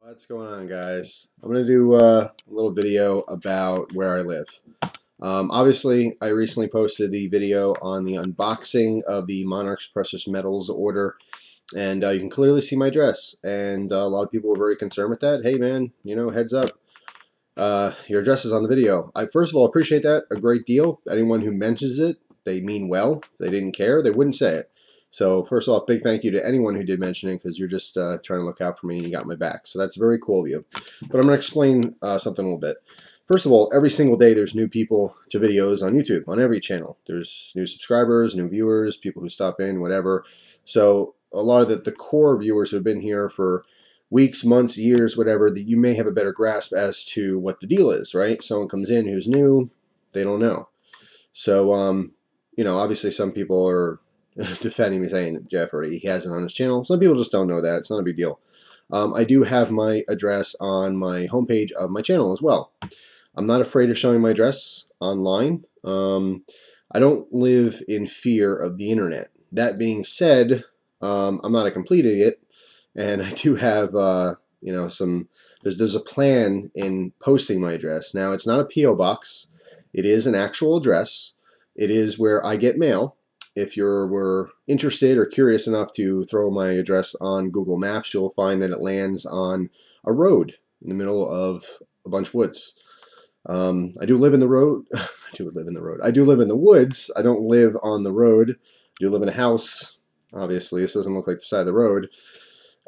What's going on, guys? I'm going to do a little video about where I live. Obviously, I recently posted the video on the unboxing of the Monarch's Precious Metals order, and you can clearly see my address. And a lot of people were very concerned with that. Hey, man, heads up. Your address is on the video. I first of all appreciate that a great deal. Anyone who mentions it, they mean well. If they didn't care, they wouldn't say it. So first off, big thank you to anyone who did mention it, because you're just trying to look out for me and you got my back. So that's very cool of you. But I'm going to explain something a little bit. First of all, every single day there's new people to videos on YouTube, on every channel. There's new subscribers, new viewers, people who stop in, whatever. So a lot of the core viewers who have been here for weeks, months, years, whatever, that you may have a better grasp as to what the deal is, right? Someone comes in who's new, they don't know. So, obviously some people are defending me, saying Jeff already he has it on his channel. Some people just don't know that. It's not a big deal. I do have my address on my homepage of my channel as well. I'm not afraid of showing my address online. I don't live in fear of the internet. That being said, I'm not a complete idiot, and I do have there's a plan in posting my address. Now, it's not a P.O. box. It is an actual address. It is where I get mail. If you were interested or curious enough to throw my address on Google Maps, you'll find that it lands on a road in the middle of a bunch of woods. I do live in the road. I do live in the road. I do live in the woods. I don't live on the road. I do live in a house. Obviously, this doesn't look like the side of the road.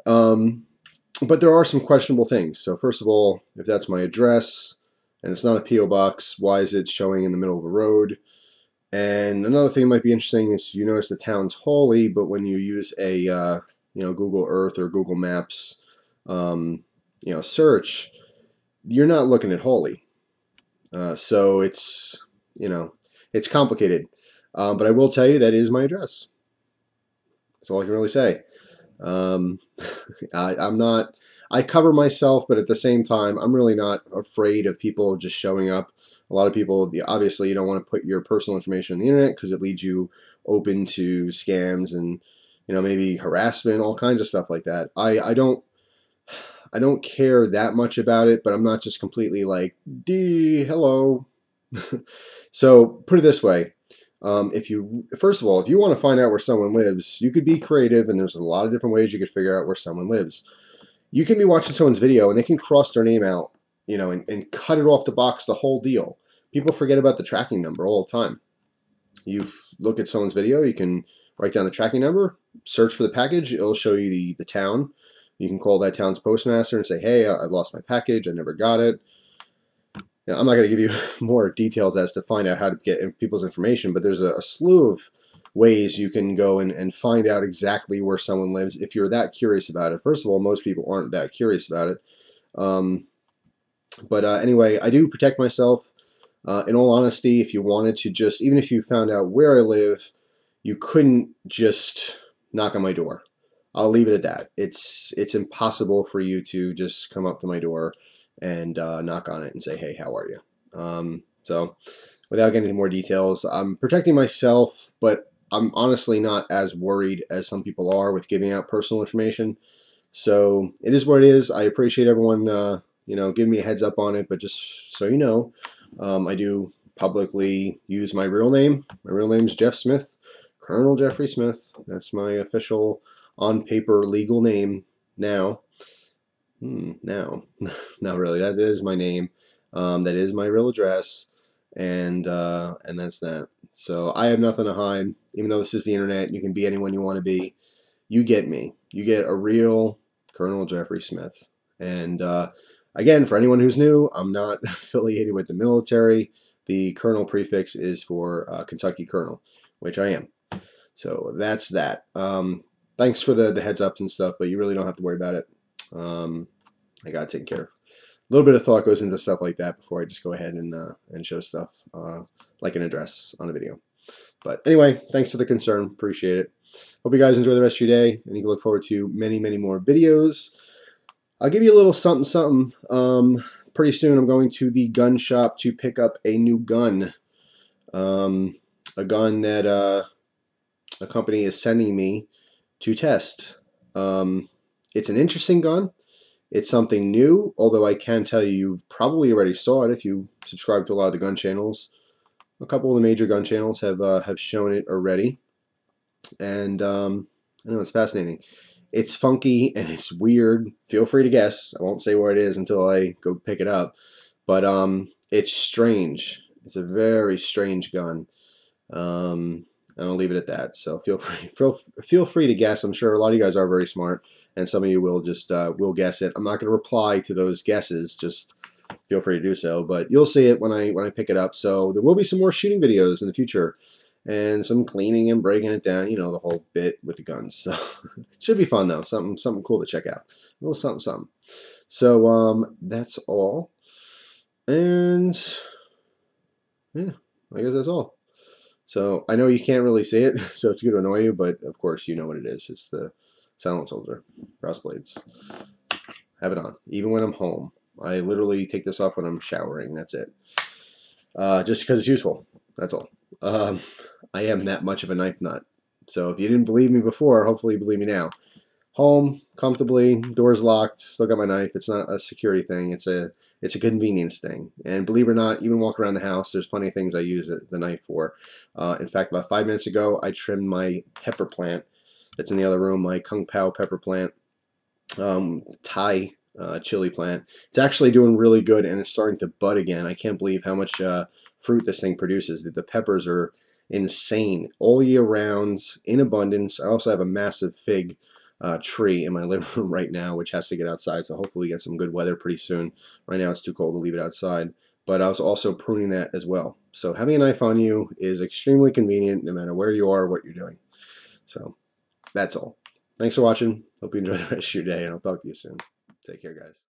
But there are some questionable things. So first of all, if that's my address and it's not a P.O. box, why is it showing in the middle of a road? And another thing that might be interesting is you notice the town's Holy, but when you use a Google Earth or Google Maps search, you're not looking at Holy. So it's it's complicated. But I will tell you that is my address. That's all I can really say. I cover myself, but at the same time, I'm really not afraid of people just showing up. A lot of people, obviously, you don't want to put your personal information on the internet because it leads you open to scams and maybe harassment, all kinds of stuff like that. I don't care that much about it, but I'm not just completely like, hello. So put it this way. First of all, if you want to find out where someone lives, you could be creative, and there's a lot of different ways you could figure out where someone lives. You can be watching someone's video and they can cross their name out, and cut it off the box, the whole deal. People forget about the tracking number all the time. You look at someone's video, you can write down the tracking number, search for the package, it'll show you the town. You can call that town's postmaster and say, hey, I lost my package, I never got it. Now, I'm not going to give you more details as to find out how to get people's information, but there's a slew of ways you can go and find out exactly where someone lives if you're that curious about it. First of all, most people aren't that curious about it. Anyway, I do protect myself. In all honesty, if you wanted to even if you found out where I live, you couldn't just knock on my door. I'll leave it at that. It's impossible for you to just come up to my door and knock on it and say, hey, how are you? So without getting into more details, I'm protecting myself, but I'm honestly not as worried as some people are with giving out personal information. So it is what it is. I appreciate everyone giving me a heads up on it, but just so you know, I do publicly use my real name. My real name is Jeff Smith, Colonel Jeffrey Smith. That's my official on paper legal name now. Now, not really. That is my name. That is my real address, and that's that. So I have nothing to hide. Even though this is the internet, you can be anyone you want to be. You get me. You get a real Colonel Jeffrey Smith. And again, for anyone who's new, I'm not affiliated with the military. The Colonel prefix is for Kentucky Colonel, which I am. So that's that. Thanks for the heads ups and stuff, but you really don't have to worry about it. I got to take care of. A little bit of thought goes into stuff like that before I just go ahead and show stuff like an address on a video. But anyway, thanks for the concern. Appreciate it. Hope you guys enjoy the rest of your day, and you can look forward to many, many more videos. I'll give you a little something, something. Pretty soon I'm going to the gun shop to pick up a new gun. A gun that a company is sending me to test. It's an interesting gun. It's something new, although I can tell you, you've probably already saw it if you subscribe to a lot of the gun channels. A couple of the major gun channels have shown it already, and I know it's fascinating. It's funky and it's weird. Feel free to guess. I won't say where it is until I go pick it up, but it's strange. It's a very strange gun. And I'll leave it at that. So feel free to guess. I'm sure a lot of you guys are very smart, and some of you will just will guess it. I'm not going to reply to those guesses. Just feel free to do so. But you'll see it when I pick it up. So there will be some more shooting videos in the future, and some cleaning and breaking it down. You know, the whole bit with the guns. So it should be fun though. Something cool to check out. A little something something. So that's all. And yeah, I guess that's all. So I know you can't really see it, so it's going to annoy you, but of course you know what it is. It's the silent soldier brass blades. Have it on, even when I'm home. I literally take this off when I'm showering. That's it. Just because it's useful. That's all. Um, I am that much of a knife nut. So if you didn't believe me before, hopefully you believe me now. Home, comfortably, doors locked, still got my knife. It's not a security thing. It's a convenience thing. And believe it or not, even walking around the house, there's plenty of things I use the knife for. In fact, about 5 minutes ago, I trimmed my pepper plant that's in the other room, my Kung Pao pepper plant, Thai chili plant. It's actually doing really good, and it's starting to bud again. I can't believe how much fruit this thing produces. The peppers are insane all year round, in abundance. I also have a massive fig tree in my living room right now, which has to get outside, so hopefully get some good weather pretty soon. Right now it's too cold to leave it outside, but I was also pruning that as well. So having a knife on you is extremely convenient no matter where you are or what you're doing. So that's all. Thanks for watching. Hope you enjoy the rest of your day, and I'll talk to you soon. Take care, guys.